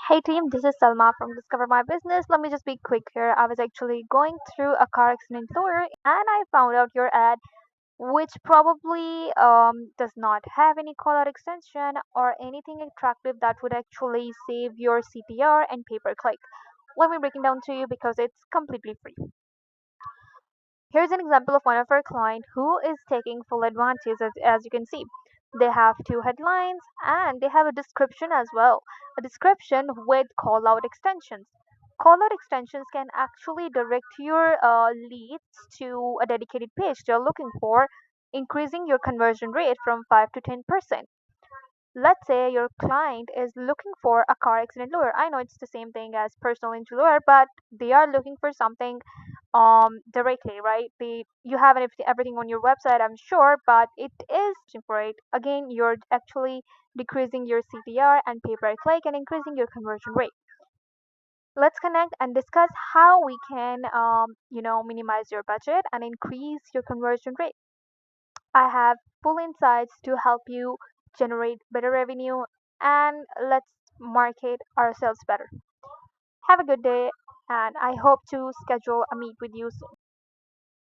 Hey team, this is Salma from Discover My Business. Let me just be quick here. I was actually going through a car accident lawyer and I found out your ad, which probably does not have any call out extension or anything attractive that would actually save your CTR and pay per click. Let me break it down to you because it's completely free. Here's an example of one of our clients who is taking full advantage as you can see. They have two headlines and they have a description as well. A description with call out extensions. Call out extensions can actually direct your leads to a dedicated page they're looking for, increasing your conversion rate from 5 to 10%. Let's say your client is looking for a car accident lawyer. I know it's the same thing as personal injury lawyer, but they are looking for something directly, right? You have everything on your website, I'm sure, but it is for it. Again, you're actually decreasing your CTR and pay per click and increasing your conversion rate. Let's connect and discuss how we can minimize your budget and increase your conversion rate. I have full insights to help you generate better revenue, and let's market ourselves better. Have a good day, and I hope to schedule a meet with you soon.